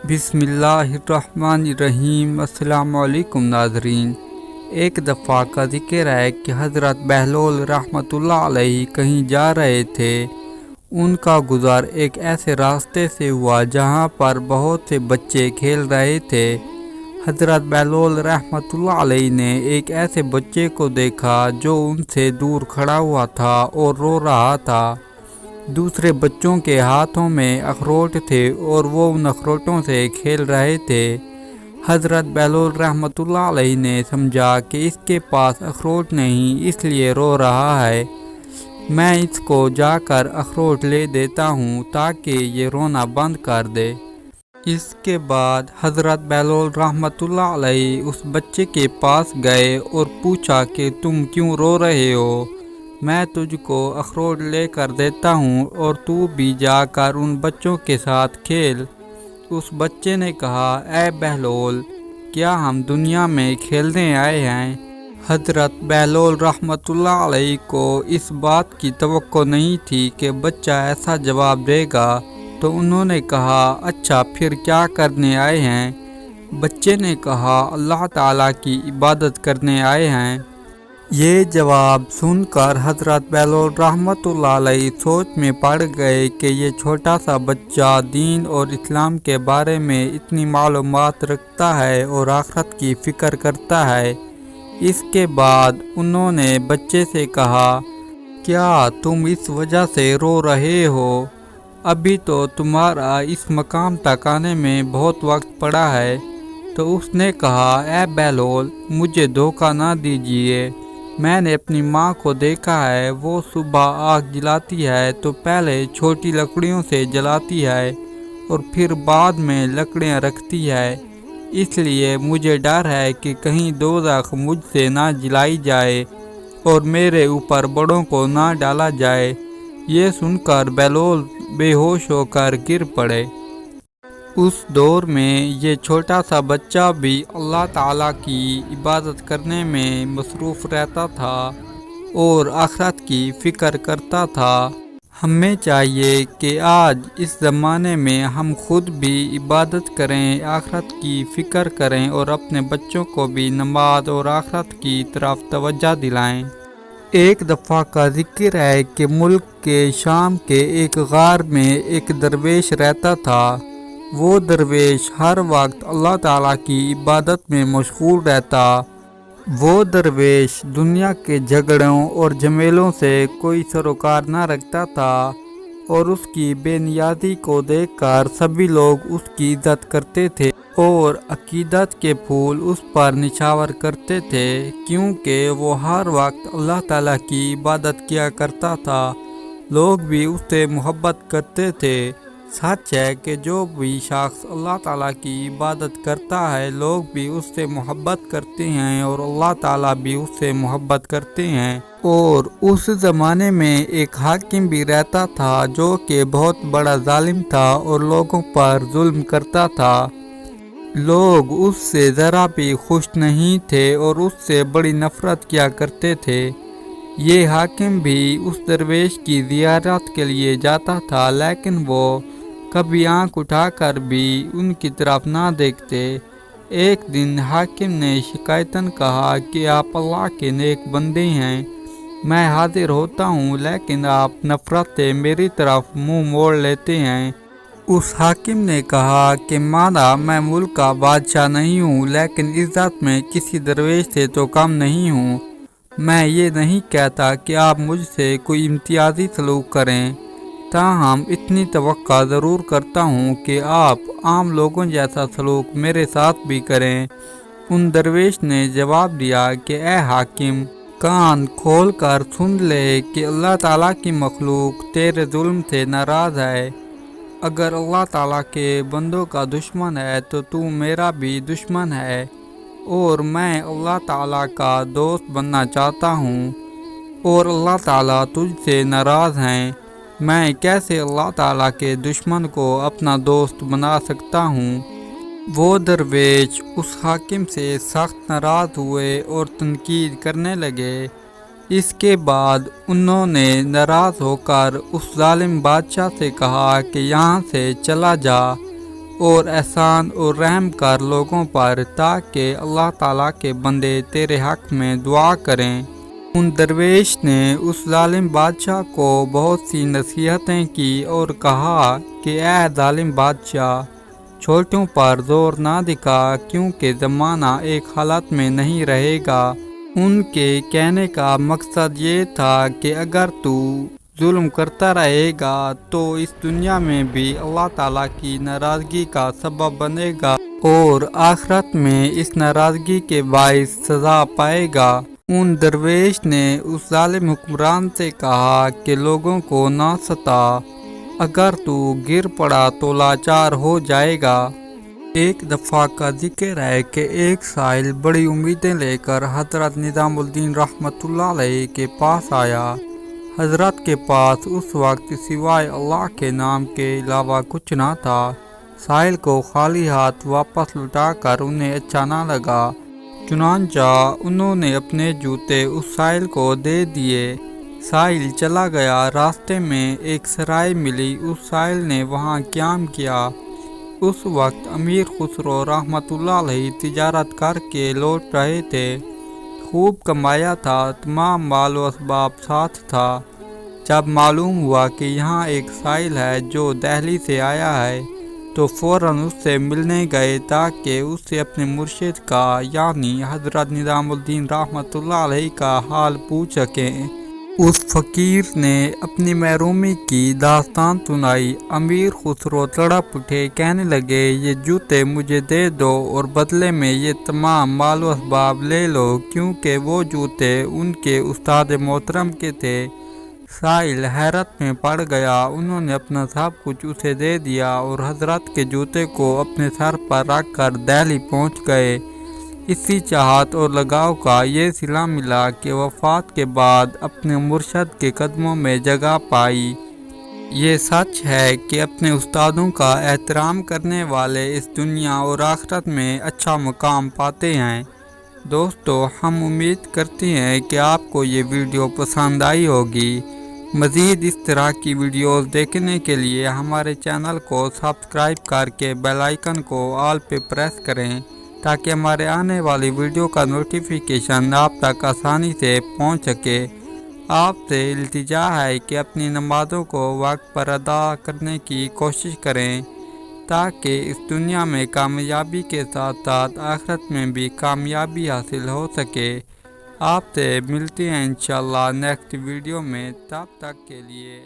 بسم اللہ الرحمن الرحیم۔ السلام علیکم ناظرین۔ ایک دفعہ کا ذکر ہے کہ حضرت بہلول رحمۃ اللہ علیہ کہیں جا رہے تھے۔ ان کا گزار ایک ایسے راستے سے ہوا جہاں پر بہت سے بچے کھیل رہے تھے۔ حضرت بہلول رحمۃ اللہ علیہ نے ایک ایسے بچے کو دیکھا جو ان سے دور کھڑا ہوا تھا اور رو رہا تھا۔ دوسرے بچوں کے ہاتھوں میں اخروٹ تھے اور وہ ان اخروٹوں سے کھیل رہے تھے۔ حضرت بہلول رحمۃ اللہ علیہ نے سمجھا کہ اس کے پاس اخروٹ نہیں، اس لیے رو رہا ہے۔ میں اس کو جا کر اخروٹ لے دیتا ہوں تاکہ یہ رونا بند کر دے۔ اس کے بعد حضرت بہلول رحمۃ اللہ علیہ اس بچے کے پاس گئے اور پوچھا کہ تم کیوں رو رہے ہو؟ میں تجھ کو اخروٹ لے کر دیتا ہوں اور تو بھی جا کر ان بچوں کے ساتھ کھیل۔ اس بچے نے کہا، اے بہلول، کیا ہم دنیا میں کھیلنے آئے ہیں؟ حضرت بہلول رحمۃ اللہ علیہ کو اس بات کی توقع نہیں تھی کہ بچہ ایسا جواب دے گا، تو انہوں نے کہا، اچھا پھر کیا کرنے آئے ہیں؟ بچے نے کہا، اللہ تعالیٰ کی عبادت کرنے آئے ہیں۔ یہ جواب سن کر حضرت بہلول رحمۃ اللہ علیہ سوچ میں پڑ گئے کہ یہ چھوٹا سا بچہ دین اور اسلام کے بارے میں اتنی معلومات رکھتا ہے اور آخرت کی فکر کرتا ہے۔ اس کے بعد انہوں نے بچے سے کہا، کیا تم اس وجہ سے رو رہے ہو؟ ابھی تو تمہارا اس مقام تک آنے میں بہت وقت پڑا ہے۔ تو اس نے کہا، اے بہلول، مجھے دھوکہ نہ دیجیے۔ میں نے اپنی ماں کو دیکھا ہے، وہ صبح آگ جلاتی ہے تو پہلے چھوٹی لکڑیوں سے جلاتی ہے اور پھر بعد میں لکڑیاں رکھتی ہے۔ اس لیے مجھے ڈر ہے کہ کہیں دوزخ مجھ سے نہ جلائی جائے اور میرے اوپر بڑوں کو نہ ڈالا جائے۔ یہ سن کر بہلول بے ہوش ہو کر گر پڑے۔ اس دور میں یہ چھوٹا سا بچہ بھی اللہ تعالیٰ کی عبادت کرنے میں مصروف رہتا تھا اور آخرت کی فکر کرتا تھا۔ ہمیں چاہیے کہ آج اس زمانے میں ہم خود بھی عبادت کریں، آخرت کی فکر کریں اور اپنے بچوں کو بھی نماز اور آخرت کی طرف توجہ دلائیں۔ ایک دفعہ کا ذکر ہے کہ ملک کے شام کے ایک غار میں ایک درویش رہتا تھا۔ وہ درویش ہر وقت اللہ تعالیٰ کی عبادت میں مشغول رہتا۔ وہ درویش دنیا کے جھگڑوں اور جھمیلوں سے کوئی سروکار نہ رکھتا تھا اور اس کی بے نیازی کو دیکھ کر سبھی لوگ اس کی عزت کرتے تھے اور عقیدت کے پھول اس پر نچھاور کرتے تھے، کیونکہ وہ ہر وقت اللہ تعالیٰ کی عبادت کیا کرتا تھا۔ لوگ بھی اس سے محبت کرتے تھے۔ سچ ہے کہ جو بھی شخص اللہ تعالیٰ کی عبادت کرتا ہے، لوگ بھی اس سے محبت کرتے ہیں اور اللہ تعالیٰ بھی اس سے محبت کرتے ہیں۔ اور اس زمانے میں ایک حاکم بھی رہتا تھا جو کہ بہت بڑا ظالم تھا اور لوگوں پر ظلم کرتا تھا۔ لوگ اس سے ذرا بھی خوش نہیں تھے اور اس سے بڑی نفرت کیا کرتے تھے۔ یہ حاکم بھی اس درویش کی زیارت کے لیے جاتا تھا، لیکن وہ کبھی آنکھ اٹھا کر بھی ان کی طرف نہ دیکھتے۔ ایک دن حاکم نے شکایتاً کہا کہ آپ اللہ کے نیک بندے ہیں، میں حاضر ہوتا ہوں، لیکن آپ نفرت سے میری طرف منہ موڑ لیتے ہیں۔ اس حاکم نے کہا کہ مانا میں ملک کا بادشاہ نہیں ہوں، لیکن عزت میں کسی درویش سے تو کم نہیں ہوں۔ میں یہ نہیں کہتا کہ آپ مجھ سے کوئی امتیازی سلوک کریں، تاہم اتنی توقع ضرور کرتا ہوں کہ آپ عام لوگوں جیسا سلوک میرے ساتھ بھی کریں۔ ان درویش نے جواب دیا کہ اے حاکم، کان کھول کر سن لے کہ اللہ تعالیٰ کی مخلوق تیرے ظلم سے ناراض ہے۔ اگر اللہ تعالیٰ کے بندوں کا دشمن ہے تو تو میرا بھی دشمن ہے، اور میں اللہ تعالیٰ کا دوست بننا چاہتا ہوں، اور اللہ تعالیٰ تجھ سے ناراض ہیں۔ میں کیسے اللہ تعالیٰ کے دشمن کو اپنا دوست بنا سکتا ہوں؟ وہ درویش اس حاکم سے سخت ناراض ہوئے اور تنقید کرنے لگے۔ اس کے بعد انہوں نے ناراض ہو کر اس ظالم بادشاہ سے کہا کہ یہاں سے چلا جا، اور احسان اور رحم کر لوگوں پر تاکہ اللہ تعالیٰ کے بندے تیرے حق میں دعا کریں۔ ان درویش نے اس ظالم بادشاہ کو بہت سی نصیحتیں کی اور کہا کہ اے ظالم بادشاہ، چھوٹوں پر زور نہ دکھا کیونکہ زمانہ ایک حالت میں نہیں رہے گا۔ ان کے کہنے کا مقصد یہ تھا کہ اگر تو ظلم کرتا رہے گا تو اس دنیا میں بھی اللہ تعالیٰ کی ناراضگی کا سبب بنے گا اور آخرت میں اس ناراضگی کے باعث سزا پائے گا۔ ان درویش نے اس ظالم حکمران سے کہا کہ لوگوں کو نہ ستا، اگر تو گر پڑا تو لاچار ہو جائے گا۔ ایک دفعہ کا ذکر ہے کہ ایک سائل بڑی امیدیں لے کر حضرت نظام الدین رحمۃ اللہ علیہ کے پاس آیا۔ حضرت کے پاس اس وقت سوائے اللہ کے نام کے علاوہ کچھ نہ تھا۔ سائل کو خالی ہاتھ واپس لوٹا کر انہیں اچھا نہ لگا، چنانچہ انہوں نے اپنے جوتے اس سائل کو دے دیے۔ سائل چلا گیا۔ راستے میں ایک سرائے ملی، اس سائل نے وہاں قیام کیا۔ اس وقت امیر خسرو رحمۃ اللہ علیہ تجارت کر کے لوٹ رہے تھے، خوب کمایا تھا، تمام مال و اسباب ساتھ تھا۔ جب معلوم ہوا کہ یہاں ایک سائل ہے جو دہلی سے آیا ہے تو فوراً اس سے ملنے گئے تاکہ اس سے اپنے مرشد کا یعنی حضرت نظام الدین رحمۃ اللہ علیہ کا حال پوچھ سکیں۔ اس فقیر نے اپنی محرومی کی داستان سنائی۔ امیر خسرو تڑپ اٹھے، کہنے لگے یہ جوتے مجھے دے دو اور بدلے میں یہ تمام مال و اسباب لے لو، کیونکہ وہ جوتے ان کے استاد محترم کے تھے۔ سائل حیرت میں پڑ گیا۔ انہوں نے اپنا سب کچھ اسے دے دیا اور حضرت کے جوتے کو اپنے سر پر رکھ کر دہلی پہنچ گئے۔ اسی چاہت اور لگاؤ کا یہ صلہ ملا کہ وفات کے بعد اپنے مرشد کے قدموں میں جگہ پائی۔ یہ سچ ہے کہ اپنے استادوں کا احترام کرنے والے اس دنیا اور آخرت میں اچھا مقام پاتے ہیں۔ دوستو، ہم امید کرتے ہیں کہ آپ کو یہ ویڈیو پسند آئی ہوگی۔ مزید اس طرح کی ویڈیوز دیکھنے کے لیے ہمارے چینل کو سبسکرائب کر کے بیل آئیکن کو آل پہ پریس کریں تاکہ ہمارے آنے والی ویڈیو کا نوٹیفیکیشن آپ تک آسانی سے پہنچ سکے۔ آپ سے التجا ہے کہ اپنی نمازوں کو وقت پر ادا کرنے کی کوشش کریں تاکہ اس دنیا میں کامیابی کے ساتھ ساتھ آخرت میں بھی کامیابی حاصل ہو سکے۔ آپ سے ملتے ہیں انشاءاللہ نیکسٹ ویڈیو میں، تب تک کے لیے